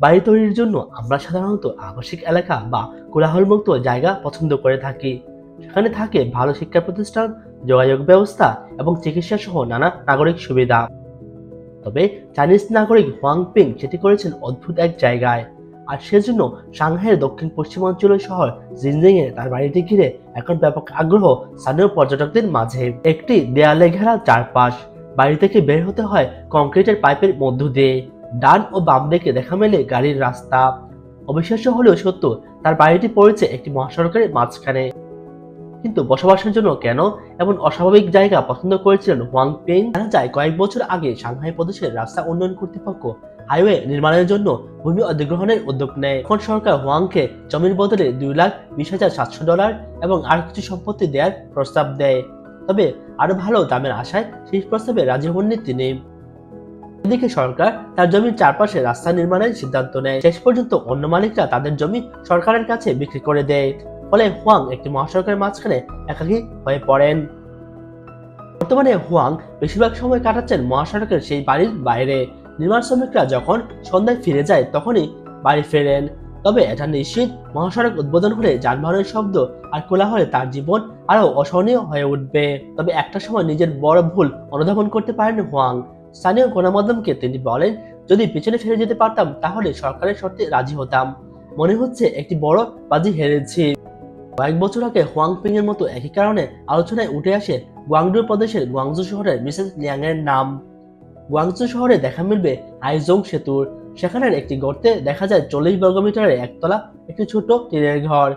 বাড়ি তৈরির জন্য আমরা সাধারণত আবাসিক এলাকা বা কোলাহলমুক্ত জায়গা পছন্দ করে থাকি। সেখানে থাকে ভালো শিক্ষা প্রতিষ্ঠান, যোগাযোগ ব্যবস্থা এবং চিকিৎসা সহ নানা নাগরিক সুবিধা। তবে চাইনিজ নাগরিক হোয়াং পিং সেটি করেছেন অদ্ভুত এক জায়গায়। আর সেজন্য সাংহাইয়ের দক্ষিণ পশ্চিমাঞ্চলীয় শহর জিনজিংয়ে তার বাড়িটি ঘিরে এখন ব্যাপক আগ্রহ স্থানীয় পর্যটকদের মাঝে। একটি দেয়ালে ঘেরা চারপাশ, বাড়ি থেকে বের হতে হয় কংক্রিটের পাইপের মধ্য দিয়ে, ডান ও বাম দিকে দেখা মেলে গাড়ির রাস্তা। অবিশ্বাস্য হলেও সত্য, তার বাড়িটি পড়েছে একটি মহাসড়কের মাঝখানে। কিন্তু বসবাসের জন্য কেন এমন অস্বাভাবিক জায়গা পছন্দ করেছিলেন হোয়াং পিং? জানা যায় কয়েক বছর আগে সাংহাই প্রদেশের রাস্তা উন্নয়ন কর্তৃপক্ষ হাইওয়ে নির্মাণের জন্য ভূমি অধিগ্রহণের উদ্যোগ নেয়। এখন সরকার হোয়াংকে জমির বদলে $2,20,700 এবং আরো কিছু সম্পত্তি দেওয়ার প্রস্তাব দেয়। তবে আরো ভালো দামের আশায় সেই প্রস্তাবে রাজি হননি তিনি। এদিকে সরকার তার জমির চারপাশে রাস্তা নির্মাণের সিদ্ধান্ত নেয়। শেষ পর্যন্ত অন্য মালিকরা তাদের জমি সরকারের কাছে বিক্রি করে দেয়। ফলে হুয়াং একটি মহাসড়কের মাঝখানে একাকী হয়ে পড়েন। বর্তমানে হুয়াং বেশিরভাগ সময় কাটাচ্ছেন মহাসড়কের সেই বাড়ির বাইরে। নির্মাণ শ্রমিকরা যখন সন্ধ্যায় ফিরে যায় তখনই বাড়ি ফেরেন। তবে এটা নিশ্চিত, মহাসড়ক উদ্বোধন হলে যানবাহনের শব্দ আর কোলাহলে তার জীবন আরো অসহনীয় হয়ে উঠবে। তবে একটা সময় নিজের বড় ভুল অনুধাবন করতে পারেন হুয়াং। স্থানীয় গণমাধ্যমকে তিনি বলেন, যদি পিছনে ফিরে যেতে পারতাম তাহলে সরকারের শর্তে রাজি হতাম। মনে হচ্ছে একটি বড় বাজি হেরেছি। কয়েক বছর আগে হোয়াং পিং এর মতো একই কারণে আলোচনায় উঠে আসে গুয়াংডু প্রদেশের গুয়াংজু শহরের মিসেস লিয়াং এর নাম। গুয়াংজু শহরে দেখা মিলবে হাইজোং সেতুর। সেখানের একটি গর্তে দেখা যায় 40 বর্গমিটারের একতলা একটি ছোট টিনের ঘর।